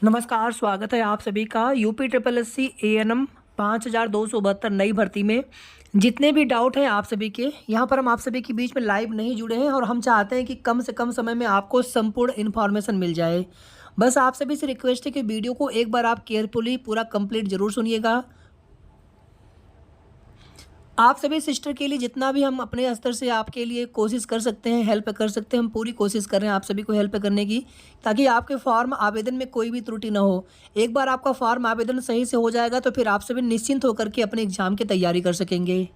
नमस्कार, स्वागत है आप सभी का UP triple S C ANM 5272 नई भर्ती में। जितने भी डाउट हैं आप सभी के, यहाँ पर हम आप सभी के बीच में लाइव नहीं जुड़े हैं और हम चाहते हैं कि कम से कम समय में आपको संपूर्ण इन्फॉर्मेशन मिल जाए। बस आप सभी से रिक्वेस्ट है कि वीडियो को एक बार आप केयरफुली पूरा कंप्लीट जरूर सुनिएगा। आप सभी सिस्टर के लिए जितना भी हम अपने स्तर से आपके लिए कोशिश कर सकते हैं, हेल्प कर सकते हैं, हम पूरी कोशिश कर रहे हैं आप सभी को हेल्प करने की, ताकि आपके फॉर्म आवेदन में कोई भी त्रुटि ना हो। एक बार आपका फॉर्म आवेदन सही से हो जाएगा तो फिर आप सभी निश्चिंत होकर के अपने एग्जाम की तैयारी कर सकेंगे।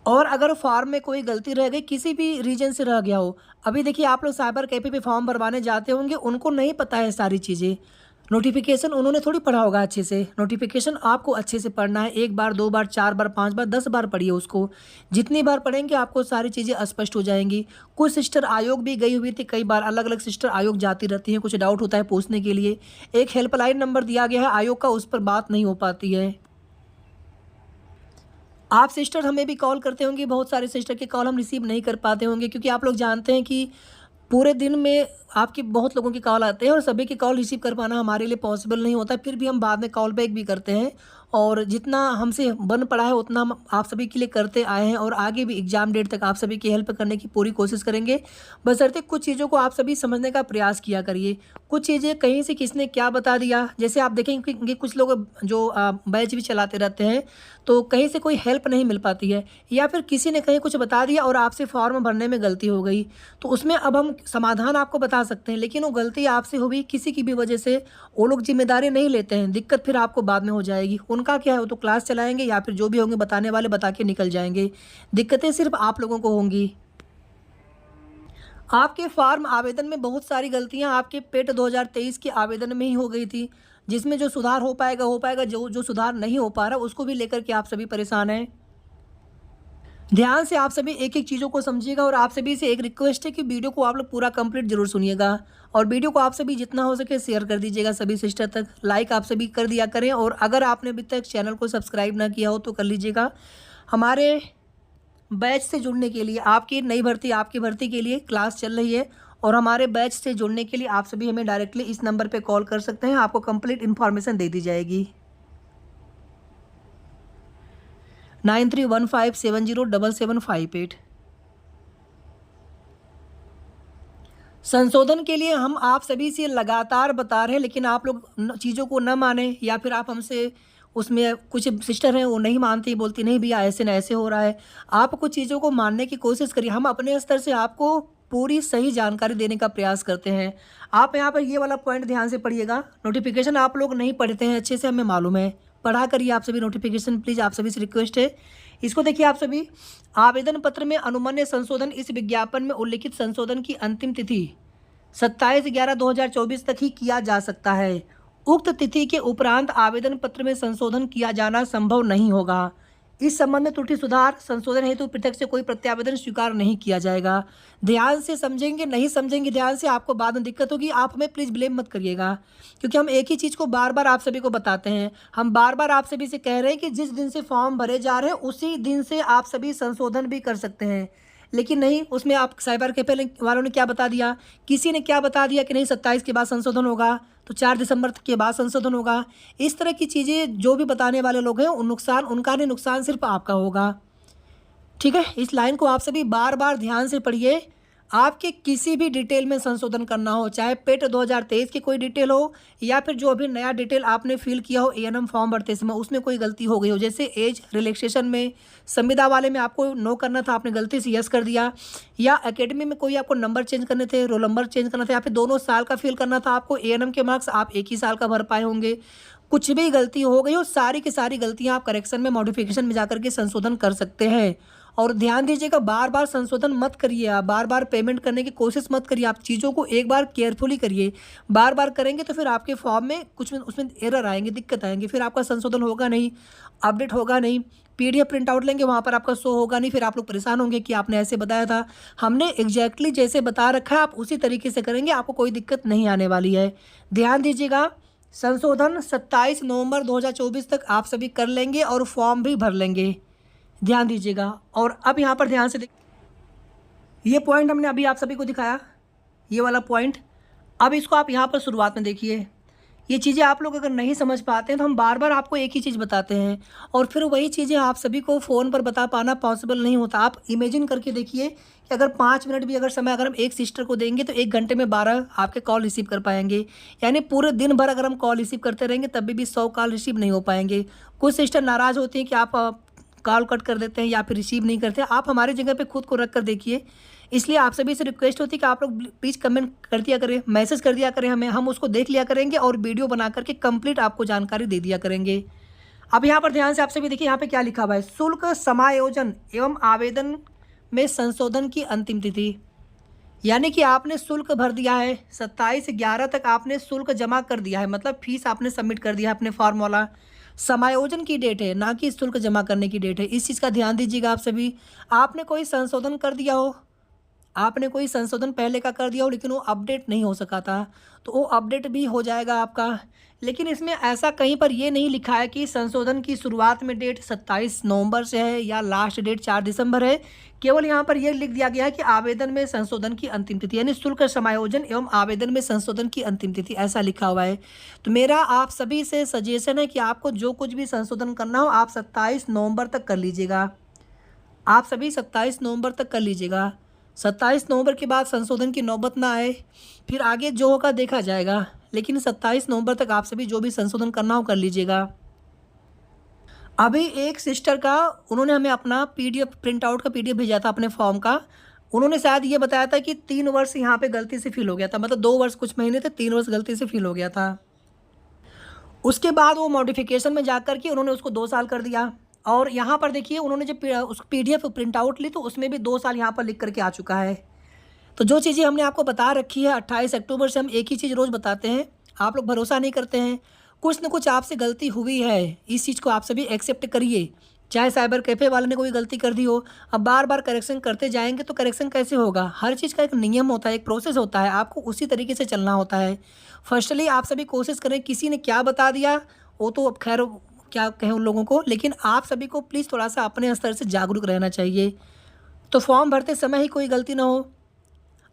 और अगर फॉर्म में कोई गलती रह गई, किसी भी रीजन से रह गया हो, अभी देखिए आप लोग साइबर कैफे पे फॉर्म भरवाने जाते होंगे, उनको नहीं पता है सारी चीज़ें। नोटिफिकेशन उन्होंने थोड़ी पढ़ा होगा अच्छे से। नोटिफिकेशन आपको अच्छे से पढ़ना है, एक बार, दो बार, चार बार, पांच बार, 10 बार पढ़िए उसको। जितनी बार पढ़ेंगे आपको सारी चीज़ें स्पष्ट हो जाएंगी। कुछ सिस्टर आयोग भी गई हुई थी, कई बार अलग अलग सिस्टर आयोग जाती रहती हैं, कुछ डाउट होता है पूछने के लिए। एक हेल्पलाइन नंबर दिया गया है आयोग का, उस पर बात नहीं हो पाती है। आप सिस्टर हमें भी कॉल करते होंगे, बहुत सारे सिस्टर के कॉल हम रिसीव नहीं कर पाते होंगे, क्योंकि आप लोग जानते हैं कि पूरे दिन में आपके बहुत लोगों के कॉल आते हैं और सभी के कॉल रिसीव कर पाना हमारे लिए पॉसिबल नहीं होता। फिर भी हम बाद में कॉल बैक भी करते हैं और जितना हमसे बन पड़ा है उतना हम आप सभी के लिए करते आए हैं और आगे भी एग्जाम डेट तक आप सभी की हेल्प करने की पूरी कोशिश करेंगे। बशर्ते कुछ चीज़ों को आप सभी समझने का प्रयास किया करिए। कुछ चीज़ें कहीं से किसने क्या बता दिया, जैसे आप देखेंगे कि कुछ लोग जो बैच भी चलाते रहते हैं, तो कहीं से कोई हेल्प नहीं मिल पाती है, या फिर किसी ने कहीं कुछ बता दिया और आपसे फॉर्म भरने में गलती हो गई, तो उसमें अब हम समाधान आपको बता सकते हैं, लेकिन वो गलती आपसे हुई किसी की भी वजह से, वो लोग जिम्मेदारी नहीं लेते हैं। दिक्कत फिर आपको बाद में हो जाएगी। उनका क्या है, वो तो क्लास चलाएंगे या फिर जो भी होंगे बताने वाले बता के निकल जाएंगे। दिक्कतें सिर्फ आप लोगों को होंगी। आपके फॉर्म आवेदन में बहुत सारी गलतियां आपके पेट 2023 के आवेदन में ही हो गई थी, जिसमें जो सुधार हो पाएगा, जो जो सुधार नहीं हो पा रहा उसको भी लेकर के आप सभी परेशान हैं। ध्यान से आप सभी एक एक चीज़ों को समझिएगा और आप सभी से एक रिक्वेस्ट है कि वीडियो को आप लोग पूरा कंप्लीट जरूर सुनिएगा और वीडियो को आप सभी जितना हो सके शेयर कर दीजिएगा सभी सिस्टर तक। लाइक आप सभी कर दिया करें और अगर आपने अभी तक चैनल को सब्सक्राइब ना किया हो तो कर लीजिएगा। हमारे बैच से जुड़ने के लिए, आपकी नई भर्ती, आपकी भर्ती के लिए क्लास चल रही है और हमारे बैच से जुड़ने के लिए आप सभी हमें डायरेक्टली इस नंबर पर कॉल कर सकते हैं, आपको कंप्लीट इन्फॉर्मेशन दे दी जाएगी। 9315707758। संशोधन के लिए हम आप सभी से लगातार बता रहे हैं, लेकिन आप लोग चीज़ों को न माने, या फिर आप हमसे, उसमें कुछ सिस्टर हैं वो नहीं मानती, बोलती नहीं भैया ऐसे न ऐसे हो रहा है। आप कुछ चीज़ों को मानने की कोशिश करिए। हम अपने स्तर से आपको पूरी सही जानकारी देने का प्रयास करते हैं। आप यहाँ पर ये वाला पॉइंट ध्यान से पढ़िएगा। नोटिफिकेशन आप लोग नहीं पढ़ते हैं अच्छे से, हमें मालूम है, पढ़ा करिए आप सभी नोटिफिकेशन, प्लीज़ आप सभी से रिक्वेस्ट है। इसको देखिए आप सभी, आवेदन पत्र में अनुमन्य संशोधन, इस विज्ञापन में उल्लिखित संशोधन की अंतिम तिथि 27/11/2024 तक ही किया जा सकता है। उक्त तिथि के उपरांत आवेदन पत्र में संशोधन किया जाना संभव नहीं होगा। इस संबंध में त्रुटि सुधार संशोधन हेतु पृथक से कोई प्रत्यावेदन स्वीकार नहीं किया जाएगा। ध्यान से समझेंगे, नहीं समझेंगे ध्यान से, आपको बाद में दिक्कत होगी। आप हमें प्लीज़ ब्लेम मत करिएगा, क्योंकि हम एक ही चीज़ को बार बार आप सभी को बताते हैं। हम बार बार आप सभी से कह रहे हैं कि जिस दिन से फॉर्म भरे जा रहे हैं उसी दिन से आप सभी संशोधन भी कर सकते हैं, लेकिन नहीं, उसमें आप साइबर कैफे वालों ने क्या बता दिया, किसी ने क्या बता दिया कि नहीं 27 के बाद संशोधन होगा, तो 4 दिसंबर के बाद संशोधन होगा। इस तरह की चीज़ें जो भी बताने वाले लोग हैं, नुकसान उनका नहीं, नुकसान सिर्फ आपका होगा। ठीक है, इस लाइन को आप सभी बार बार ध्यान से पढ़िए। आपके किसी भी डिटेल में संशोधन करना हो, चाहे पेट 2023 की कोई डिटेल हो या फिर जो अभी नया डिटेल आपने फिल किया हो ANM फॉर्म भरते समय, उसमें कोई गलती हो गई हो, जैसे एज रिलैक्सेशन में, संविदा वाले में आपको नो करना था, आपने गलती से यस कर दिया, या एकेडमी में कोई आपको नंबर चेंज करने थे, रोल नंबर चेंज करना था, या फिर दोनों साल का फिल करना था आपको, ANM के मार्क्स आप एक ही साल का भर पाए होंगे, कुछ भी गलती हो गई हो, सारी की सारी गलतियां आप करेक्शन में, मॉडिफिकेशन में जाकर के संशोधन कर सकते हैं। और ध्यान दीजिएगा, बार बार संशोधन मत करिए, आप बार बार पेमेंट करने की कोशिश मत करिए, आप चीज़ों को एक बार केयरफुली करिए। बार बार करेंगे तो फिर आपके फॉर्म में कुछ उसमें एरर आएंगे, दिक्कत आएंगे, फिर आपका संशोधन होगा नहीं, अपडेट होगा नहीं, PDF प्रिंट आउट लेंगे वहाँ पर आपका शो होगा नहीं, फिर आप लोग परेशान होंगे कि आपने ऐसे बताया था। हमने एग्जैक्टली जैसे बता रखा है आप उसी तरीके से करेंगे, आपको कोई दिक्कत नहीं आने वाली है। ध्यान दीजिएगा, संशोधन 27 नवंबर 2024 तक आप सभी कर लेंगे और फॉर्म भी भर लेंगे। ध्यान दीजिएगा। और अब यहाँ पर ध्यान से ये पॉइंट हमने अभी आप सभी को दिखाया, ये वाला पॉइंट अब इसको आप यहाँ पर शुरुआत में देखिए, ये चीज़ें आप लोग अगर नहीं समझ पाते हैं तो हम बार बार आपको एक ही चीज़ बताते हैं और फिर वही चीज़ें आप सभी को फ़ोन पर बता पाना पॉसिबल नहीं होता। आप इमेजिन करके देखिए कि अगर 5 मिनट भी अगर समय अगर हम एक सिस्टर को देंगे तो 1 घंटे में 12 आपके कॉल रिसीव कर पाएंगे। यानी पूरे दिन भर अगर हम कॉल रिसीव करते रहेंगे तब भी 100 कॉल रिसीव नहीं हो पाएंगे। कुछ सिस्टर नाराज़ होती हैं कि आप कॉल कट कर देते हैं या फिर रिसीव नहीं करते। आप हमारी जगह पे खुद को रख कर देखिए। इसलिए आप सभी से रिक्वेस्ट होती है कि आप लोग प्लीज़ कमेंट कर दिया करें, मैसेज कर दिया करें हमें, हम उसको देख लिया करेंगे और वीडियो बना करके कंप्लीट आपको जानकारी दे दिया करेंगे। अब यहाँ पर ध्यान से आप सभी देखिए, यहाँ पे क्या लिखा हुआ है, शुल्क समायोजन एवं आवेदन में संशोधन की अंतिम तिथि। यानी कि आपने शुल्क भर दिया है, 27/11 तक आपने शुल्क जमा कर दिया है, मतलब फीस आपने सबमिट कर दिया है अपने फॉर्म वाला। समायोजन की डेट है, ना कि शुल्क जमा करने की डेट है। इस चीज़ का ध्यान दीजिएगा आप सभी। आपने कोई संशोधन कर दिया हो, आपने कोई संशोधन पहले का कर दिया हो लेकिन वो अपडेट नहीं हो सका था, तो वो अपडेट भी हो जाएगा आपका। लेकिन इसमें ऐसा कहीं पर ये नहीं लिखा है कि संशोधन की शुरुआत में डेट 27 नवंबर से है या लास्ट डेट 4 दिसंबर है। केवल यहाँ पर ये लिख दिया गया है कि आवेदन में संशोधन की अंतिम तिथि, यानी शुल्क समायोजन एवं आवेदन में संशोधन की अंतिम तिथि, ऐसा लिखा हुआ है। तो मेरा आप सभी से सजेशन है कि आपको जो कुछ भी संशोधन करना हो आप 27 नवंबर तक कर लीजिएगा। आप सभी 27 नवंबर तक कर लीजिएगा। 27 नवंबर के बाद संशोधन की नौबत ना आए, फिर आगे जो होगा देखा जाएगा। लेकिन 27 नवंबर तक आप सभी जो भी संशोधन करना हो कर लीजिएगा। अभी एक सिस्टर का उन्होंने हमें अपना पीडीएफ प्रिंट आउट का पीडीएफ भेजा था अपने फॉर्म का। उन्होंने शायद ये बताया था कि 3 वर्ष यहाँ पे गलती से फिल हो गया था, मतलब 2 वर्ष कुछ महीने थे, 3 वर्ष गलती से फिल हो गया था। उसके बाद वो मॉडिफिकेशन में जाकर के उन्होंने उसको 2 साल कर दिया। और यहाँ पर देखिए उन्होंने जब उस पीडीएफ प्रिंट आउट ली तो उसमें भी 2 साल यहाँ पर लिख करके आ चुका है। तो जो चीज़ें हमने आपको बता रखी है, 28 अक्टूबर से हम एक ही चीज़ रोज़ बताते हैं, आप लोग भरोसा नहीं करते हैं। कुछ न कुछ आपसे गलती हुई है, इस चीज़ को आप सभी एक्सेप्ट करिए। चाहे साइबर कैफ़े वाले ने कोई गलती कर दी हो, अब बार बार करेक्शन करते जाएंगे तो करेक्शन कैसे होगा। हर चीज़ का एक नियम होता है, एक प्रोसेस होता है, आपको उसी तरीके से चलना होता है। फर्स्टली आप सभी कोशिश करें, किसी ने क्या बता दिया वो तो अब खैर क्या कहें उन लोगों को, लेकिन आप सभी को प्लीज़ थोड़ा सा अपने स्तर से जागरूक रहना चाहिए। तो फॉर्म भरते समय ही कोई गलती ना हो।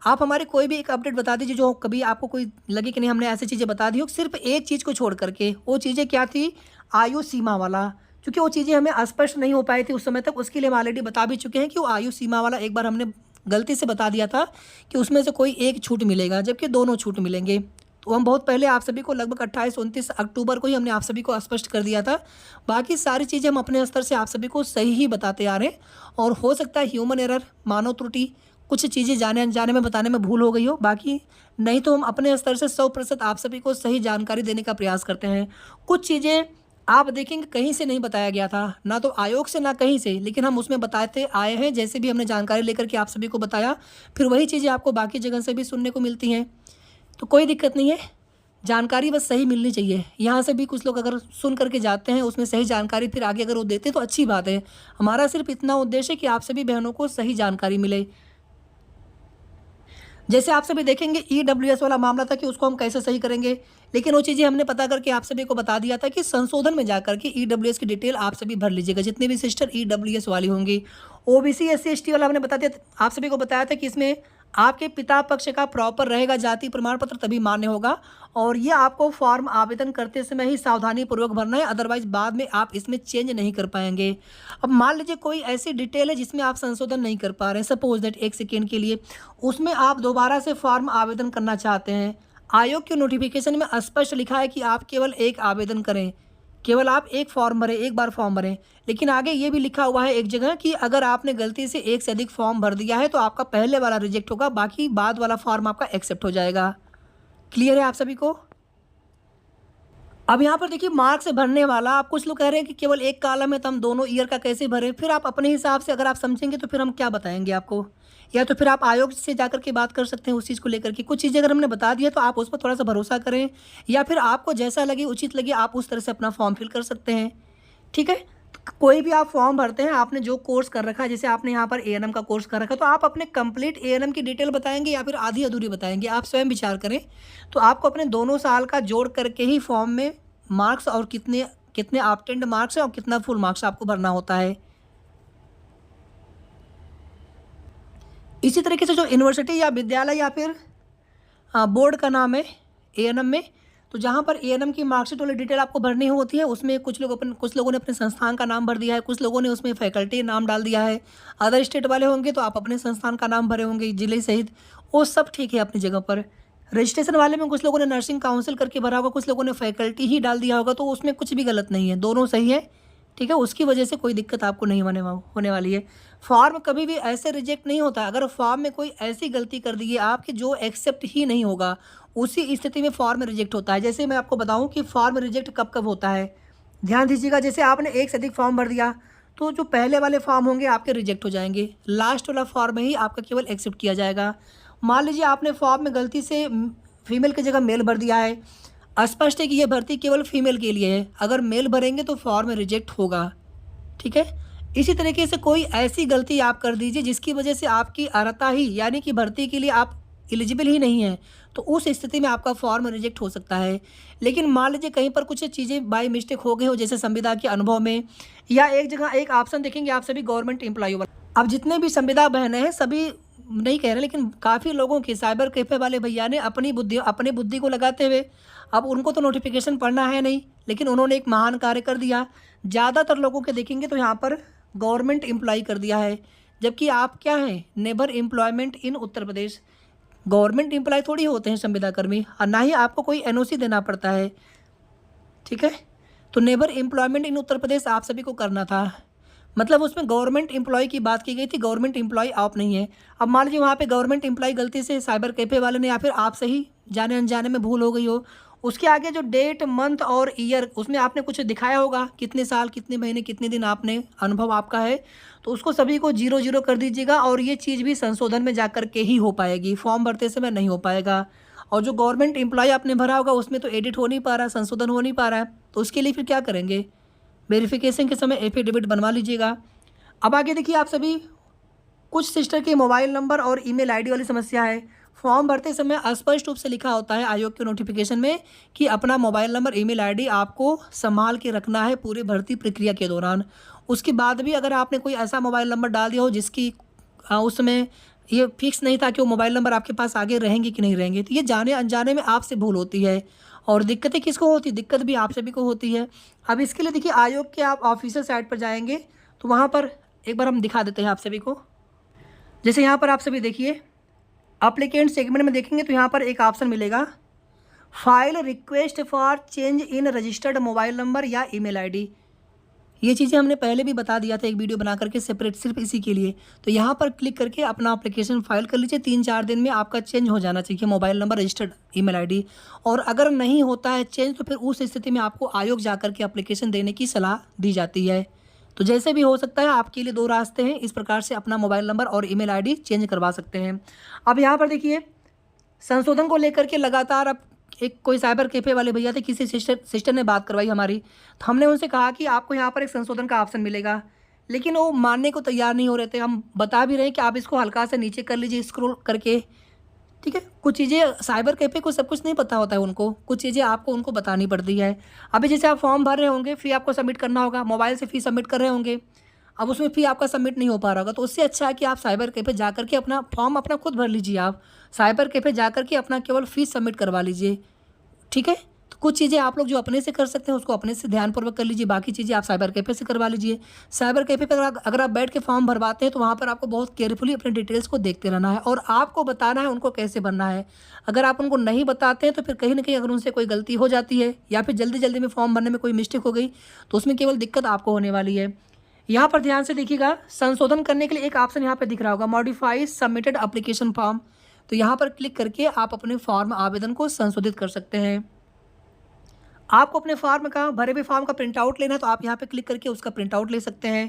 आप हमारे कोई भी एक अपडेट बता दीजिए जो कभी आपको कोई लगे कि नहीं हमने ऐसी चीज़ें बता दी हो। सिर्फ एक चीज़ को छोड़ करके, वो चीज़ें क्या थी, आयु सीमा वाला, क्योंकि वो चीज़ें हमें स्पष्ट नहीं हो पाई थी उस समय तक। उसके लिए हम ऑलरेडी बता भी चुके हैं कि वो आयु सीमा वाला एक बार हमने गलती से बता दिया था कि उसमें से कोई एक छूट मिलेगा, जबकि दोनों छूट मिलेंगे। तो हम बहुत पहले आप सभी को लगभग 28-29 अक्टूबर को ही हमने आप सभी को स्पष्ट कर दिया था। बाकी सारी चीज़ें हम अपने स्तर से आप सभी को सही ही बताते आ रहे हैं। और हो सकता है ह्यूमन एरर, मानव त्रुटि, कुछ चीज़ें जाने अनजाने में बताने में भूल हो गई हो, बाकी नहीं तो हम अपने स्तर से 100% आप सभी को सही जानकारी देने का प्रयास करते हैं। कुछ चीज़ें आप देखेंगे कहीं से नहीं बताया गया था, ना तो आयोग से ना कहीं से, लेकिन हम उसमें बताते आए हैं। जैसे भी हमने जानकारी लेकर के आप सभी को बताया, फिर वही चीज़ें आपको बाकी जगह से भी सुनने को मिलती हैं। तो कोई दिक्कत नहीं है, जानकारी बस सही मिलनी चाहिए। यहाँ से भी कुछ लोग अगर सुन करके जाते हैं, उसमें सही जानकारी फिर आगे अगर वो देते तो अच्छी बात है। हमारा सिर्फ इतना उद्देश्य है कि आप सभी बहनों को सही जानकारी मिले। जैसे आप सभी देखेंगे ईडब्ल्यूएस वाला मामला था कि उसको हम कैसे सही करेंगे, लेकिन वो चीज़ें हमने पता करके आप सभी को बता दिया था कि संशोधन में जाकर के ईडब्ल्यूएस की डिटेल आप सभी भर लीजिएगा, जितने भी सिस्टर ईडब्ल्यूएस वाली होंगी। ओबीसी एससी एसटी वाला हमने बता दिया, आप सभी को बताया था कि इसमें आपके पिता पक्ष का प्रॉपर रहेगा जाति प्रमाण पत्र, तभी मान्य होगा। और ये आपको फॉर्म आवेदन करते समय ही सावधानी पूर्वक भरना है, अदरवाइज बाद में आप इसमें चेंज नहीं कर पाएंगे। अब मान लीजिए कोई ऐसी डिटेल है जिसमें आप संशोधन नहीं कर पा रहे हैं, सपोज दैट एक सेकेंड के लिए, उसमें आप दोबारा से फॉर्म आवेदन करना चाहते हैं। आयोग के नोटिफिकेशन में स्पष्ट लिखा है कि आप केवल एक आवेदन करें, केवल आप एक फॉर्म भरें, एक बार फॉर्म भरें। लेकिन आगे ये भी लिखा हुआ है एक जगह कि अगर आपने गलती से एक से अधिक फॉर्म भर दिया है तो आपका पहले वाला रिजेक्ट होगा, बाकी बाद वाला फॉर्म आपका एक्सेप्ट हो जाएगा। क्लियर है आप सभी को? अब यहाँ पर देखिए मार्क्स भरने वाला, आप कुछ लोग कह रहे हैं कि केवल एक कॉलम है तो हम दोनों ईयर का कैसे भरें। फिर आप अपने हिसाब से अगर आप समझेंगे तो फिर हम क्या बताएंगे आपको, या तो फिर आप आयोग से जाकर के बात कर सकते हैं उस चीज़ को लेकर के। कुछ चीज़ें अगर हमने बता दिया तो आप उस पर थोड़ा सा भरोसा करें, या फिर आपको जैसा लगे उचित लगे आप उस तरह से अपना फॉर्म फिल कर सकते हैं। ठीक है, तो कोई भी आप फॉर्म भरते हैं, आपने जो कोर्स कर रखा है, जैसे आपने यहाँ पर एएनएम का कोर्स कर रखा है, तो आप अपने कंप्लीट एएनएम की डिटेल बताएंगे या फिर आधी अधूरी बताएंगे, आप स्वयं विचार करें। तो आपको अपने दोनों साल का जोड़ करके ही फॉर्म में मार्क्स और कितने कितने ऑब्टेन्ड मार्क्स है और कितना फुल मार्क्स आपको भरना होता है। इसी तरीके से जो यूनिवर्सिटी या विद्यालय या फिर बोर्ड का नाम है एएनएम में। तो जहाँ पर एएनएम की मार्कशीट वाली डिटेल आपको भरनी होती है, उसमें कुछ लोगों ने अपने संस्थान का नाम भर दिया है, कुछ लोगों ने उसमें फैकल्टी नाम डाल दिया है। अदर स्टेट वाले होंगे तो आप अपने संस्थान का नाम भरे होंगे जिले सहित, वो सब ठीक है अपनी जगह पर। रजिस्ट्रेशन वाले में कुछ लोगों ने नर्सिंग काउंसिल करके भरा होगा, कुछ लोगों ने फैकल्टी ही डाल दिया होगा, तो उसमें कुछ भी गलत नहीं है, दोनों सही है। ठीक है, उसकी वजह से कोई दिक्कत आपको नहीं होने वाली है। फॉर्म कभी भी ऐसे रिजेक्ट नहीं होता। अगर फॉर्म में कोई ऐसी गलती कर दी है आपकी जो एक्सेप्ट ही नहीं होगा, उसी स्थिति में फॉर्म रिजेक्ट होता है। जैसे मैं आपको बताऊं कि फॉर्म रिजेक्ट कब कब होता है, ध्यान दीजिएगा। जैसे आपने एक से अधिक फॉर्म भर दिया तो जो पहले वाले फॉर्म होंगे आपके रिजेक्ट हो जाएंगे, लास्ट वाला फॉर्म ही आपका केवल एक्सेप्ट किया जाएगा। मान लीजिए आपने फॉर्म में गलती से फीमेल की जगह मेल भर दिया है, स्पष्ट है कि यह भर्ती केवल फीमेल के लिए है, अगर मेल भरेंगे तो फॉर्म रिजेक्ट होगा। ठीक है, इसी तरीके से कोई ऐसी गलती आप कर दीजिए जिसकी वजह से आपकी अर्हता ही यानी कि भर्ती के लिए आप एलिजिबल ही नहीं है, तो उस स्थिति में आपका फॉर्म रिजेक्ट हो सकता है। लेकिन मान लीजिए कहीं पर कुछ चीज़ें बाय मिस्टेक हो गई हो, जैसे संविदा के अनुभव में, या एक जगह एक ऑप्शन देखेंगे आप सभी गवर्नमेंट एम्प्लॉय वाला। अब जितने भी संविदा बहनें हैं, सभी नहीं कह रहे लेकिन काफ़ी लोगों के साइबर कैफे वाले भैया ने अपनी बुद्धि को लगाते हुए, अब उनको तो नोटिफिकेशन पढ़ना है नहीं, लेकिन उन्होंने एक महान कार्य कर दिया। ज़्यादातर लोगों के देखेंगे तो यहाँ पर गवर्नमेंट एम्प्लॉय कर दिया है, जबकि आप क्या हैं, neighbour employment in Uttar Pradesh. Government employ थोड़ी होते हैं संविदा कर्मी, और ना ही आपको कोई एनओसी देना पड़ता है। ठीक है, तो नेबर एम्प्लॉयमेंट इन उत्तर प्रदेश आप सभी को करना था, मतलब उसमें गवर्नमेंट एम्प्लॉय की बात की गई थी, गवर्नमेंट एम्प्लॉय आप नहीं है। अब मान लीजिए वहाँ पे गवर्नमेंट एम्प्लॉय गलती से साइबर कैफे वाले ने या फिर आप सही जाने अनजाने में भूल हो गई हो, उसके आगे जो डेट मंथ और ईयर उसमें आपने कुछ दिखाया होगा, कितने साल कितने महीने कितने दिन आपने अनुभव आपका है, तो उसको सभी को 0 कर दीजिएगा। और ये चीज़ भी संशोधन में जा कर के ही हो पाएगी, फॉर्म भरते समय नहीं हो पाएगा। और जो गवर्नमेंट एम्प्लॉय आपने भरा होगा उसमें तो एडिट हो नहीं पा रहा, संशोधन हो नहीं पा रहा है, तो उसके लिए फिर क्या करेंगे, वेरिफिकेशन के समय एफिडेविट बनवा लीजिएगा। अब आगे देखिए आप सभी, कुछ सिस्टर के मोबाइल नंबर और ईमेल आईडी वाली समस्या है। फॉर्म भरते समय स्पष्ट रूप से लिखा होता है आयोग के नोटिफिकेशन में कि अपना मोबाइल नंबर ईमेल आईडी आपको संभाल के रखना है पूरी भर्ती प्रक्रिया के दौरान। उसके बाद भी अगर आपने कोई ऐसा मोबाइल नंबर डाल दिया हो जिसकी उसमें ये फिक्स नहीं था कि वो मोबाइल नंबर आपके पास आगे रहेंगे कि नहीं रहेंगे, तो ये जाने अनजाने में आपसे भूल होती है। और दिक्कतें किसको होती है, दिक्कत भी आप सभी को होती है। अब इसके लिए देखिए आयोग के आप ऑफिशियल साइट पर जाएंगे तो वहाँ पर एक बार हम दिखा देते हैं आप सभी को। जैसे यहाँ पर आप सभी देखिए एप्लीकेंट सेगमेंट में देखेंगे तो यहाँ पर एक ऑप्शन मिलेगा, file request for change in registered mobile number या ईमेल आईडी। ये चीज़ें हमने पहले भी बता दिया था एक वीडियो बना करके सेपरेट सिर्फ इसी के लिए। तो यहाँ पर क्लिक करके अपना एप्लीकेशन फाइल कर लीजिए, 3-4 दिन में आपका चेंज हो जाना चाहिए mobile number registered email ID. और अगर नहीं होता है चेंज तो फिर उस स्थिति में आपको आयोग जा करके एप्लीकेशन देने की सलाह दी जाती है। तो जैसे भी हो सकता है आपके लिए 2 रास्ते हैं, इस प्रकार से अपना मोबाइल नंबर और ईमेल आईडी चेंज करवा सकते हैं। अब यहाँ पर देखिए संशोधन को लेकर के लगातार अब एक कोई साइबर कैफे वाले भैया थे, किसी सिस्टर ने बात करवाई हमारी, तो हमने उनसे कहा कि आपको यहाँ पर एक संशोधन का ऑप्शन मिलेगा, लेकिन वो मानने को तैयार नहीं हो रहे थे। हम बता भी रहे हैं कि आप इसको हल्का से नीचे कर लीजिए स्क्रॉल करके। ठीक है, कुछ चीज़ें साइबर कैफे को सब कुछ नहीं पता होता है, उनको कुछ चीज़ें आपको उनको बतानी पड़ती है। अभी जैसे आप फॉर्म भर रहे होंगे, फ़ी आपको सबमिट करना होगा, मोबाइल से फ़ी सबमिट कर रहे होंगे, अब उसमें फ़ी आपका सबमिट नहीं हो पा रहा होगा, तो उससे अच्छा है कि आप साइबर कैफे जा करके अपना फॉर्म अपना खुद भर लीजिए। आप साइबर कैफे जा करके अपना केवल फ़ीस सबमिट करवा लीजिए। ठीक है, तो कुछ चीज़ें आप लोग जो अपने से कर सकते हैं उसको अपने से ध्यानपूर्वक कर लीजिए, बाकी चीज़ें आप साइबर कैफे से करवा लीजिए। साइबर कैफे पर अगर आप बैठ के फॉर्म भरवाते हैं तो वहाँ पर आपको बहुत केयरफुली अपने डिटेल्स को देखते रहना है और आपको बताना है उनको कैसे भरना है। अगर आप उनको नहीं बताते हैं तो फिर कहीं ना कहीं अगर उनसे कोई गलती हो जाती है या फिर जल्दी जल्दी में फॉर्म भरने में कोई मिस्टेक हो गई तो उसमें केवल दिक्कत आपको होने वाली है। यहाँ पर ध्यान से देखिएगा, संशोधन करने के लिए एक ऑप्शन यहाँ पर दिख रहा होगा, मॉडिफाई सबमिटेड एप्लीकेशन फॉर्म। तो यहाँ पर क्लिक करके आप अपने फॉर्म आवेदन को संशोधित कर सकते हैं। आपको अपने फॉर्म का भरे हुए फॉर्म का प्रिंट आउट लेना है तो आप यहाँ पे क्लिक करके उसका प्रिंट आउट ले सकते हैं।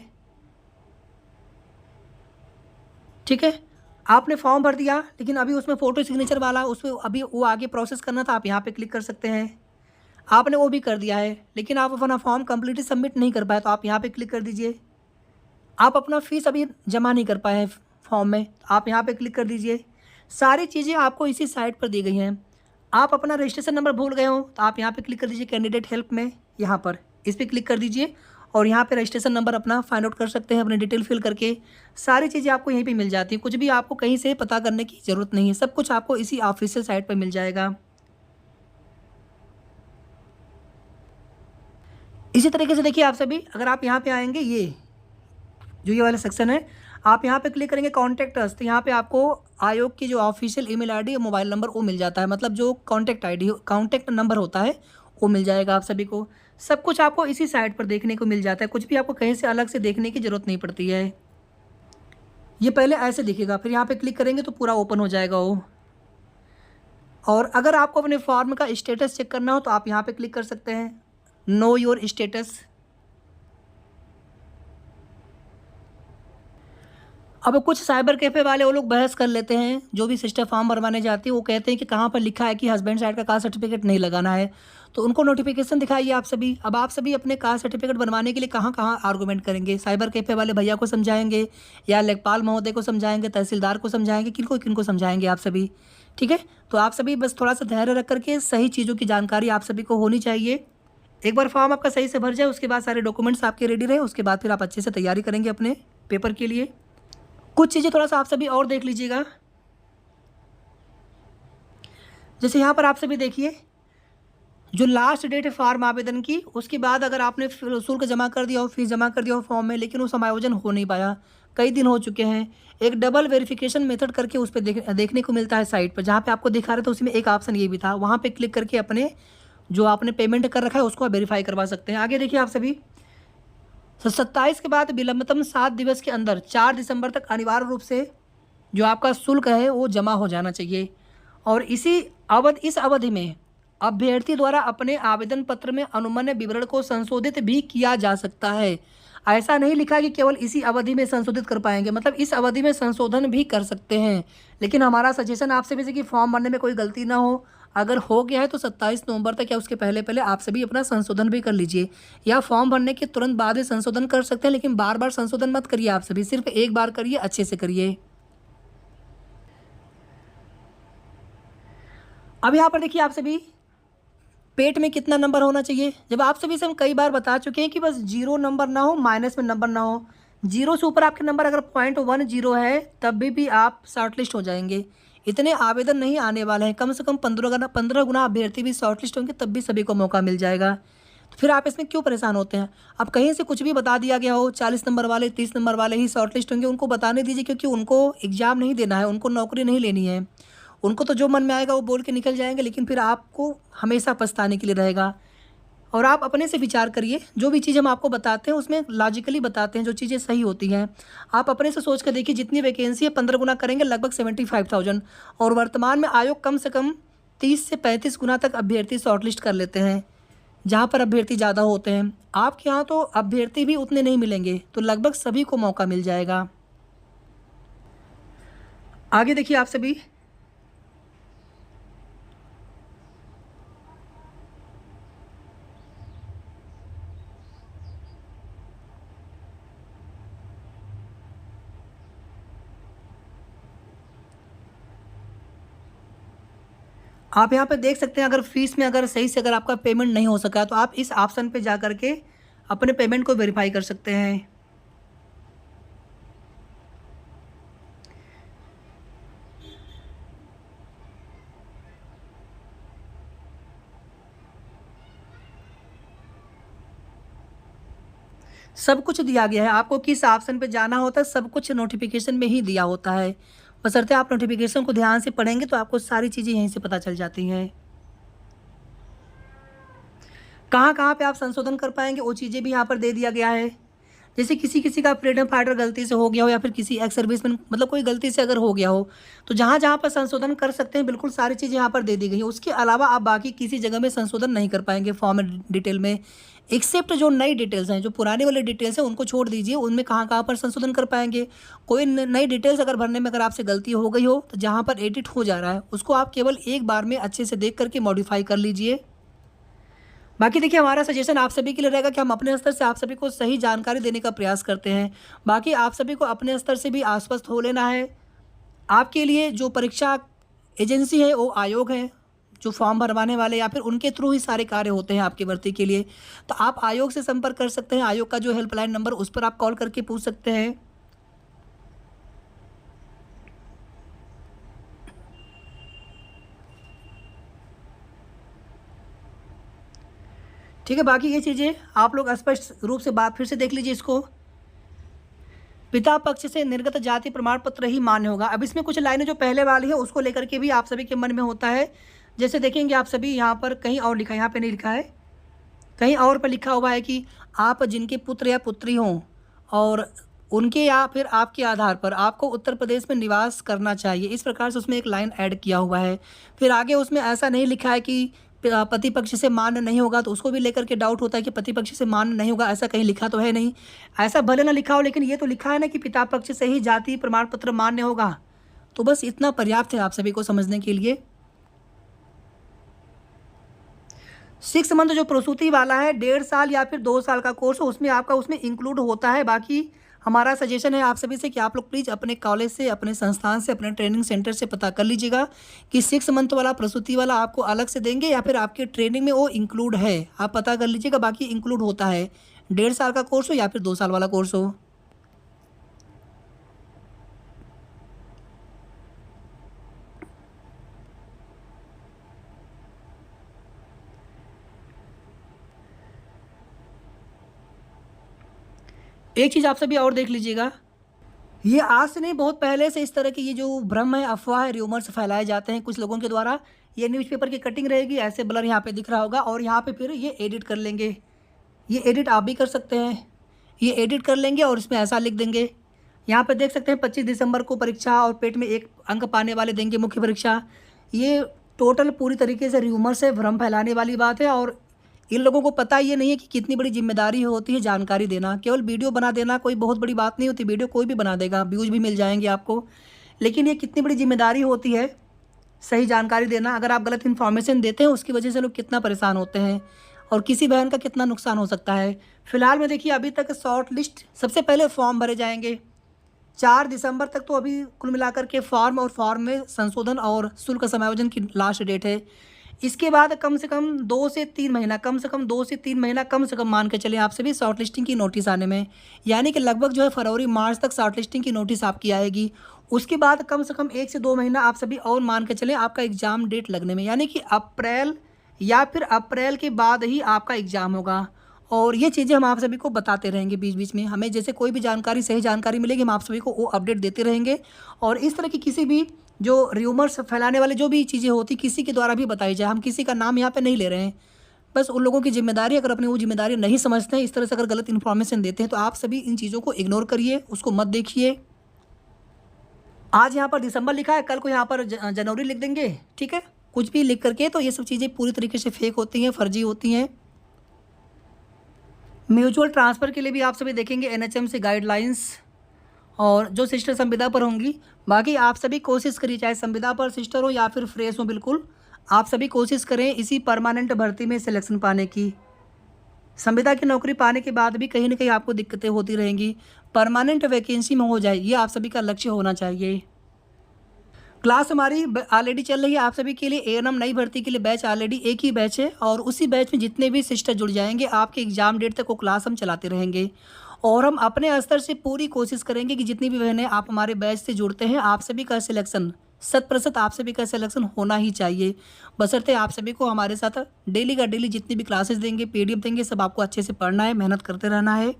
ठीक है, आपने फॉर्म भर दिया लेकिन अभी उसमें फ़ोटो सिग्नेचर वाला उसमें अभी वो आगे प्रोसेस करना था, आप यहाँ पे क्लिक कर सकते हैं। आपने वो भी कर दिया है लेकिन आप अपना फॉर्म कम्प्लीटली सबमिट नहीं कर पाए तो आप यहाँ पे क्लिक कर दीजिए। आप अपना फ़ीस अभी जमा नहीं कर पाए हैं फॉर्म में, आप यहाँ पे क्लिक कर दीजिए। सारी चीज़ें आपको इसी साइट पर दी गई हैं। आप अपना रजिस्ट्रेशन नंबर भूल गए हो तो आप यहाँ पे क्लिक कर दीजिए कैंडिडेट हेल्प में, यहाँ पर इस पर क्लिक कर दीजिए और यहाँ पे रजिस्ट्रेशन नंबर अपना फाइंड आउट कर सकते हैं अपनी डिटेल फिल करके। सारी चीज़ें आपको यहीं पे मिल जाती हैं, कुछ भी आपको कहीं से पता करने की ज़रूरत नहीं है, सब कुछ आपको इसी ऑफिशियल साइट पर मिल जाएगा। इसी तरीके से देखिए आप सभी, अगर आप यहाँ पे आएंगे, ये वाला सेक्शन है, आप यहाँ पे क्लिक करेंगे कॉन्टैक्ट अस, तो यहाँ पे आपको आयोग की जो ऑफिशियल ईमेल आईडी और मोबाइल नंबर वो मिल जाता है, मतलब जो कॉन्टैक्ट नंबर होता है वो मिल जाएगा आप सभी को। सब कुछ आपको इसी साइट पर देखने को मिल जाता है, कुछ भी आपको कहीं से अलग से देखने की ज़रूरत नहीं पड़ती है। ये पहले ऐसे दिखेगा, फिर यहाँ पे क्लिक करेंगे तो पूरा ओपन हो जाएगा वो। और अगर आपको अपने फॉर्म का स्टेटस चेक करना हो तो आप यहाँ पे क्लिक कर सकते हैं, नो योर स्टेटस। अब कुछ साइबर कैफ़े वाले वो लोग बहस कर लेते हैं, जो भी सिस्टर फॉर्म भरवाने जाती है वो कहते हैं कि कहाँ पर लिखा है कि हस्बैंड साइड का कास्ट सर्टिफिकेट नहीं लगाना है, तो उनको नोटिफिकेशन दिखाइए आप सभी। अब आप सभी अपने कास्ट सर्टिफिकेट बनवाने के लिए कहाँ कहाँ आर्गूमेंट करेंगे, साइबर कैफ़े वाले भैया को समझाएंगे या लेखपाल महोदय को समझाएंगे, तहसीलदार को समझाएंगे, किनको समझाएंगे आप सभी, ठीक है। तो आप सभी बस थोड़ा सा धैर्य रख करके सही चीज़ों की जानकारी आप सभी को होनी चाहिए। एक बार फॉर्म आपका सही से भर जाए, उसके बाद सारे डॉक्यूमेंट्स आपके रेडी रहे, उसके बाद फिर आप अच्छे से तैयारी करेंगे अपने पेपर के लिए। कुछ चीज़ें थोड़ा सा आप सभी और देख लीजिएगा, जैसे यहाँ पर आप सभी देखिए, जो लास्ट डेट है फॉर्म आवेदन की, उसके बाद अगर आपने शुल्क जमा कर दिया हो, फीस जमा कर दिया हो फॉर्म में, लेकिन वो समायोजन हो नहीं पाया, कई दिन हो चुके हैं, एक डबल वेरिफिकेशन मेथड करके उस पर देखने को मिलता है साइट पर, जहाँ पे आपको दिखा रहे थे उसमें एक ऑप्शन ये भी था, वहाँ पे क्लिक करके अपने जो आपने पेमेंट कर रखा है उसको वेरीफाई करवा सकते हैं। आगे देखिए आप सभी, 27 के बाद विलंबतम 7 दिवस के अंदर 4 दिसंबर तक अनिवार्य रूप से जो आपका शुल्क है वो जमा हो जाना चाहिए। और इस अवधि में अभ्यर्थी द्वारा अपने आवेदन पत्र में अनुमन्य विवरण को संशोधित भी किया जा सकता है। ऐसा नहीं लिखा कि केवल इसी अवधि में संशोधित कर पाएंगे, मतलब इस अवधि में संशोधन भी कर सकते हैं। लेकिन हमारा सजेशन आपसे भी है कि फॉर्म भरने में कोई गलती ना हो, अगर हो गया है तो 27 नवंबर तक या उसके पहले पहले आप सभी अपना संशोधन भी कर लीजिए, या फॉर्म भरने के तुरंत बाद ही संशोधन कर सकते हैं, लेकिन बार बार संशोधन मत करिए आप सभी, सिर्फ एक बार करिए, अच्छे से करिए। अब यहाँ पर देखिए आप सभी, पेट में कितना नंबर होना चाहिए। जब आप सभी से हम कई बार बता चुके हैं कि बस 0 नंबर ना हो, माइनस में नंबर ना हो, 0 से ऊपर आपके नंबर अगर 0.10 है तब भी आप शॉर्टलिस्ट हो जाएंगे। इतने आवेदन नहीं आने वाले हैं, कम से कम 15 गुना अभ्यर्थी भी शॉर्टलिस्ट होंगे, तब भी सभी को मौका मिल जाएगा। तो फिर आप इसमें क्यों परेशान होते हैं। अब कहीं से कुछ भी बता दिया गया हो, 40 नंबर वाले 30 नंबर वाले ही शॉर्टलिस्ट होंगे, उनको बताने दीजिए, क्योंकि उनको एग्ज़ाम नहीं देना है, उनको नौकरी नहीं लेनी है, उनको तो जो मन में आएगा वो बोल के निकल जाएंगे, लेकिन फिर आपको हमेशा पछताने के लिए रहेगा। और आप अपने से विचार करिए, जो भी चीज़ हम आपको बताते हैं उसमें लॉजिकली बताते हैं, जो चीज़ें सही होती हैं। आप अपने से सोच कर देखिए, जितनी वैकेंसी है 15 गुना करेंगे लगभग 75,000, और वर्तमान में आयोग कम से कम 30 से 35 गुना तक अभ्यर्थी शॉर्टलिस्ट कर लेते हैं, जहाँ पर अभ्यर्थी ज़्यादा होते हैं। आपके यहाँ तो अभ्यर्थी भी उतने नहीं मिलेंगे, तो लगभग सभी को मौका मिल जाएगा। आगे देखिए आप सभी, आप यहाँ पे देख सकते हैं, अगर फीस में अगर सही से अगर आपका पेमेंट नहीं हो सका तो आप इस ऑप्शन पे जा कर के अपने पेमेंट को वेरीफाई कर सकते हैं। सब कुछ दिया गया है, आपको किस ऑप्शन पे जाना होता है सब कुछ नोटिफिकेशन में ही दिया होता है, बशर्ते आप नोटिफिकेशन को ध्यान से पढ़ेंगे तो आपको सारी चीज़ें यहीं से पता चल जाती हैं। कहाँ कहाँ पे आप संशोधन कर पाएंगे वो चीज़ें भी यहाँ पर दे दिया गया है। जैसे किसी का फ्रीडम फाइटर गलती से हो गया हो, या फिर किसी एक्स सर्विसमैन मतलब कोई गलती से अगर हो गया हो, तो जहाँ जहाँ पर संशोधन कर सकते हैं बिल्कुल सारी चीज़ें यहाँ पर दे दी गई हैं। उसके अलावा आप बाकी किसी जगह में संशोधन नहीं कर पाएंगे फॉर्म डिटेल में, एक्सेप्ट जो नई डिटेल्स हैं, जो पुराने वाले डिटेल्स हैं उनको छोड़ दीजिए, उनमें कहाँ कहाँ पर संशोधन कर पाएंगे। कोई नई डिटेल्स अगर भरने में अगर आपसे गलती हो गई हो, तो जहाँ पर एडिट हो जा रहा है उसको आप केवल एक बार में अच्छे से देख करके मॉडिफाई कर लीजिए। बाकी देखिए, हमारा सजेशन आप सभी के लिए रहेगा कि हम अपने स्तर से आप सभी को सही जानकारी देने का प्रयास करते हैं। बाकी आप सभी को अपने स्तर से भी आश्वस्त हो लेना है। आपके लिए जो परीक्षा एजेंसी है वो आयोग है, जो फॉर्म भरवाने वाले या फिर उनके थ्रू ही सारे कार्य होते हैं आपकी भर्ती के लिए। तो आप आयोग से संपर्क कर सकते हैं। आयोग का जो हेल्पलाइन नंबर उस पर आप कॉल करके पूछ सकते हैं। ठीक है, बाकी ये चीज़ें आप लोग स्पष्ट रूप से बात फिर से देख लीजिए इसको। पिता पक्ष से निर्गत जाति प्रमाण पत्र ही मान्य होगा। अब इसमें कुछ लाइनें जो पहले वाली है उसको लेकर के भी आप सभी के मन में होता है। जैसे देखेंगे आप सभी, यहाँ पर कहीं और लिखा है, यहाँ पे नहीं लिखा है, कहीं और पर लिखा हुआ है कि आप जिनके पुत्र या पुत्री हों और उनके या फिर आपके आधार पर आपको उत्तर प्रदेश में निवास करना चाहिए, इस प्रकार से उसमें एक लाइन ऐड किया हुआ है। फिर आगे उसमें ऐसा नहीं लिखा है कि पति पक्ष से मान्य नहीं होगा, तो उसको भी लेकर के डाउट होता है कि पति पक्ष से मान्य नहीं होगा, ऐसा कहीं लिखा तो है नहीं। ऐसा भले ना लिखा हो, लेकिन ये तो लिखा है ना कि पिता पक्ष से ही जाति प्रमाण पत्र मान्य होगा। तो बस इतना पर्याप्त है आप सभी को समझने के लिए। 6 मंथ जो प्रसूति वाला है, 1.5 साल या फिर 2 साल का कोर्स हो, उसमें आपका उसमें इंक्लूड होता है। बाकी हमारा सजेशन है आप सभी से कि आप लोग प्लीज़ अपने कॉलेज से, अपने संस्थान से, अपने ट्रेनिंग सेंटर से पता कर लीजिएगा कि 6 मंथ वाला प्रसूति वाला आपको अलग से देंगे या फिर आपके ट्रेनिंग में वो इंक्लूड है। आप पता कर लीजिएगा, बाकी इंक्लूड होता है। 1.5 साल का कोर्स हो या फिर 2 साल वाला कोर्स हो। एक चीज़ आप सभी और देख लीजिएगा, ये आज से नहीं, बहुत पहले से इस तरह की ये जो भ्रम है, अफवाह है, र्यूमर्स फैलाए जाते हैं कुछ लोगों के द्वारा। ये न्यूज़पेपर की कटिंग रहेगी, ऐसे ब्लर यहाँ पे दिख रहा होगा और यहाँ पे फिर ये एडिट कर लेंगे। ये एडिट आप भी कर सकते हैं, ये एडिट कर लेंगे और इसमें ऐसा लिख देंगे। यहाँ पे देख सकते हैं 25 दिसंबर को परीक्षा और पेट में 1 अंक पाने वाले देंगे मुख्य परीक्षा। ये टोटल पूरी तरीके से र्यूमर्स है, भ्रम फैलाने वाली बात है। और इन लोगों को पता ये नहीं है कि कितनी बड़ी जिम्मेदारी होती है जानकारी देना। केवल वीडियो बना देना कोई बहुत बड़ी बात नहीं होती, वीडियो कोई भी बना देगा, व्यूज भी मिल जाएंगे आपको, लेकिन ये कितनी बड़ी जिम्मेदारी होती है सही जानकारी देना। अगर आप गलत इन्फॉर्मेशन देते हैं उसकी वजह से लोग कितना परेशान होते हैं और किसी बहन का कितना नुकसान हो सकता है। फिलहाल में देखिए अभी तक शॉर्ट लिस्ट, सबसे पहले फॉर्म भरे जाएंगे 4 दिसंबर तक। तो अभी कुल मिलाकर के फॉर्म और फॉर्म में संशोधन और शुल्क समायोजन की लास्ट डेट है। इसके बाद कम से कम 2 से 3 महीना, कम से कम 2 से 3 महीना कम से कम मान के चले आप सभी शॉर्ट लिस्टिंग की नोटिस आने में, यानी कि लगभग जो है फरवरी मार्च तक शॉर्ट लिस्टिंग की नोटिस आपकी आएगी। उसके बाद कम से कम 1 से 2 महीना आप सभी और मान के चले आपका एग्ज़ाम डेट लगने में, यानी कि अप्रैल या फिर अप्रैल के बाद ही आपका एग्ज़ाम होगा। और ये चीज़ें हम आप सभी को बताते रहेंगे बीच बीच में, हमें जैसे कोई भी जानकारी, सही जानकारी मिलेगी हम आप सभी को वो अपडेट देते रहेंगे। और इस तरह की किसी भी जो र्यूमर्स फैलाने वाले जो भी चीज़ें होती किसी के द्वारा भी बताई जाए, हम किसी का नाम यहाँ पे नहीं ले रहे हैं, बस उन लोगों की जिम्मेदारी, अगर अपनी वो जिम्मेदारी नहीं समझते हैं, इस तरह से अगर गलत इन्फॉर्मेशन देते हैं तो आप सभी इन चीज़ों को इग्नोर करिए, उसको मत देखिए। आज यहाँ पर दिसंबर लिखा है, कल को यहाँ पर जनवरी लिख देंगे, ठीक है, कुछ भी लिख करके, तो ये सब चीज़ें पूरी तरीके से फेक होती हैं, फर्जी होती हैं। म्यूचुअल ट्रांसफ़र के लिए भी आप सभी देखेंगे एनएचएम से गाइडलाइंस और जो सिस्टर संविदा पर होंगी। बाकी आप सभी कोशिश करिए, चाहे संविदा पर सिस्टर हो या फिर फ्रेश हो, बिल्कुल आप सभी कोशिश करें इसी परमानेंट भर्ती में सिलेक्शन पाने की। संविदा की नौकरी पाने के बाद भी कहीं ना कहीं आपको दिक्कतें होती रहेंगी, परमानेंट वैकेंसी में हो जाए, ये आप सभी का लक्ष्य होना चाहिए। क्लास हमारी ऑलरेडी चल रही है आप सभी के लिए। एएनएम नई भर्ती के लिए बैच ऑलरेडी एक ही बैच है और उसी बैच में जितने भी सिस्टर जुड़ जाएंगे आपके एग्जाम डेट तक वो क्लास हम चलाते रहेंगे। और हम अपने स्तर से पूरी कोशिश करेंगे कि जितनी भी बहनें आप हमारे बैच से जुड़ते हैं, आप सभी का सिलेक्शन 100% आप सभी का सिलेक्शन होना ही चाहिए। बशर्ते आप सभी को हमारे साथ डेली का डेली जितनी भी क्लासेस देंगे, पीडीएफ देंगे, सब आपको अच्छे से पढ़ना है, मेहनत करते रहना है।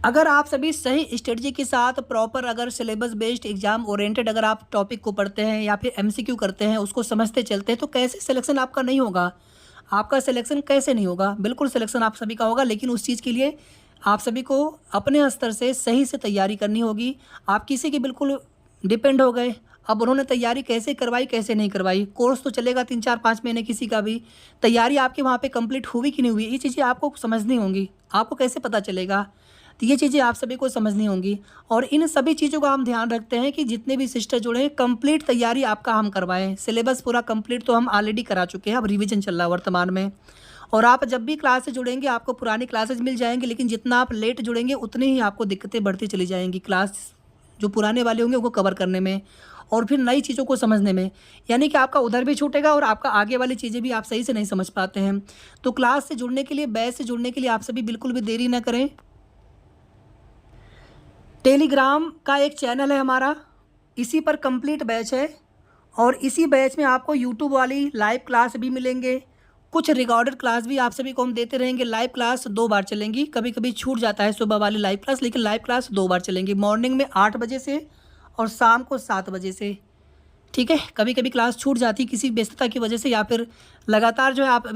अगर आप सभी सही स्ट्रेटजी के साथ प्रॉपर, अगर सिलेबस बेस्ड एग्जाम ओरिएंटेड अगर आप टॉपिक को पढ़ते हैं या फिर एमसीक्यू करते हैं, उसको समझते चलते हैं, तो कैसे सिलेक्शन आपका नहीं होगा? आपका सिलेक्शन कैसे नहीं होगा? बिल्कुल सिलेक्शन आप सभी का होगा, लेकिन उस चीज़ के लिए आप सभी को अपने स्तर से सही से तैयारी करनी होगी। आप किसी के बिल्कुल डिपेंड हो गए, अब उन्होंने तैयारी कैसे करवाई कैसे नहीं करवाई, कोर्स तो चलेगा 3-4-5 महीने, किसी का भी तैयारी आपके वहाँ पे कंप्लीट हुई कि नहीं हुई, ये चीज़ें आपको समझनी होंगी। आपको कैसे पता चलेगा? तो ये चीज़ें आप सभी को समझनी होंगी। और इन सभी चीज़ों का हम ध्यान रखते हैं कि जितने भी सिस्टर जुड़े, कंप्लीट तैयारी आपका हम करवाएं। सिलेबस पूरा कंप्लीट तो हम ऑलरेडी करा चुके हैं, अब रिवीजन चल रहा है वर्तमान में। और आप जब भी क्लास से जुड़ेंगे आपको पुरानी क्लासेज मिल जाएंगी, लेकिन जितना आप लेट जुड़ेंगे उतनी ही आपको दिक्कतें बढ़ती चली जाएंगी, क्लास जो पुराने वाले होंगे उनको कवर करने में। और फिर नई चीज़ों को समझने में, यानी कि आपका उधर भी छूटेगा और आपका आगे वाली चीज़ें भी आप सही से नहीं समझ पाते हैं। तो क्लास से जुड़ने के लिए, बैच से जुड़ने के लिए आप सभी बिल्कुल भी देरी ना करें। टेलीग्राम का एक चैनल है हमारा, इसी पर कंप्लीट बैच है और इसी बैच में आपको यूट्यूब वाली लाइव क्लास भी मिलेंगे, कुछ रिकॉर्डेड क्लास भी आप सभी को हम देते रहेंगे। लाइव क्लास 2 बार चलेंगी, कभी कभी छूट जाता है सुबह वाली लाइव क्लास, लेकिन लाइव क्लास 2 बार चलेंगी, मॉर्निंग में 8 बजे से और शाम को 7 बजे से। ठीक है, कभी कभी क्लास छूट जाती है किसी व्यस्तता की वजह से, या फिर लगातार जो है आप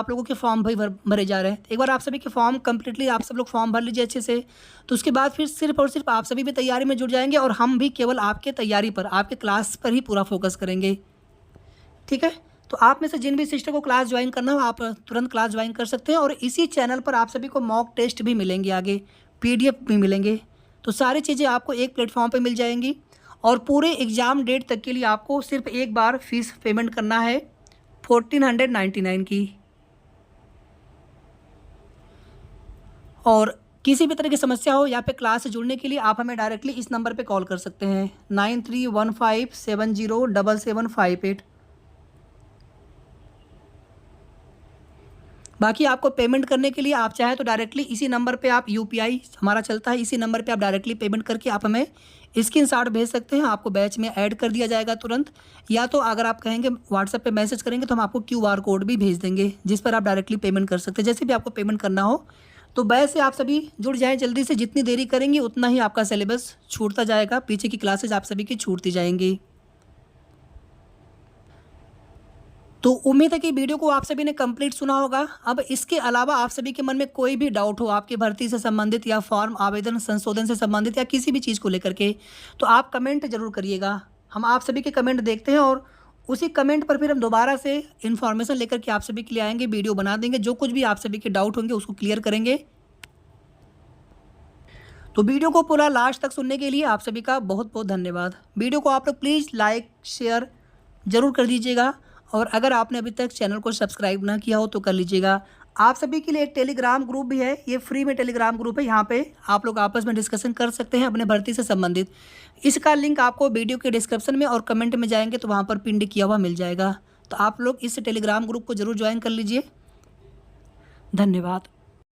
लोगों के फॉर्म भी भरे जा रहे हैं। एक बार आप सभी के फॉर्म कम्प्लीटली आप सब लोग फॉर्म भर लीजिए अच्छे से, तो उसके बाद फिर सिर्फ और सिर्फ आप सभी भी तैयारी में जुट जाएंगे और हम भी केवल आपके तैयारी पर, आपके क्लास पर ही पूरा फोकस करेंगे। ठीक है, तो आप में से जिन भी सिस्टर को क्लास ज्वाइन करना हो आप तुरंत क्लास ज्वाइन कर सकते हैं और इसी चैनल पर आप सभी को मॉक टेस्ट भी मिलेंगे, आगे PDF भी मिलेंगे। तो सारी चीज़ें आपको एक प्लेटफॉर्म पर मिल जाएंगी और पूरे एग्ज़ाम डेट तक के लिए आपको सिर्फ एक बार फीस पेमेंट करना है 1499 की। और किसी भी तरह की समस्या हो या फिर क्लास से जुड़ने के लिए आप हमें डायरेक्टली इस नंबर पे कॉल कर सकते हैं 9315707758। बाकी आपको पेमेंट करने के लिए आप चाहे तो डायरेक्टली इसी नंबर पे आप UPI हमारा चलता है, इसी नंबर पे आप डायरेक्टली पेमेंट करके आप हमें स्क्रीनशॉट भेज सकते हैं, आपको बैच में ऐड कर दिया जाएगा तुरंत। या तो अगर आप कहेंगे व्हाट्सएप पे मैसेज करेंगे तो हम आपको QR कोड भी भेज देंगे जिस पर आप डायरेक्टली पेमेंट कर सकते हैं, जैसे भी आपको पेमेंट करना हो। तो बैच से आप सभी जुड़ जाएँ जल्दी से, जितनी देरी करेंगे उतना ही आपका सिलेबस छूटता जाएगा, पीछे की क्लासेज आप सभी की छूटती जाएंगी। तो उम्मीद है कि वीडियो को आप सभी ने कंप्लीट सुना होगा। अब इसके अलावा आप सभी के मन में कोई भी डाउट हो आपकी भर्ती से संबंधित या फॉर्म आवेदन संशोधन से संबंधित या किसी भी चीज़ को लेकर के, तो आप कमेंट जरूर करिएगा। हम आप सभी के कमेंट देखते हैं और उसी कमेंट पर फिर हम दोबारा से इन्फॉर्मेशन लेकर के आप सभी के लिए आएंगे, वीडियो बना देंगे, जो कुछ भी आप सभी के डाउट होंगे उसको क्लियर करेंगे। तो वीडियो को पूरा लास्ट तक सुनने के लिए आप सभी का बहुत बहुत धन्यवाद। वीडियो को आप लोग प्लीज़ लाइक शेयर ज़रूर कर दीजिएगा और अगर आपने अभी तक चैनल को सब्सक्राइब ना किया हो तो कर लीजिएगा। आप सभी के लिए एक टेलीग्राम ग्रुप भी है, ये फ्री में टेलीग्राम ग्रुप है, यहाँ पे आप लोग आपस में डिस्कशन कर सकते हैं अपने भर्ती से संबंधित। इसका लिंक आपको वीडियो के डिस्क्रिप्शन में और कमेंट में जाएंगे तो वहाँ पर पिन किया हुआ मिल जाएगा। तो आप लोग इस टेलीग्राम ग्रुप को ज़रूर ज्वाइन कर लीजिए। धन्यवाद।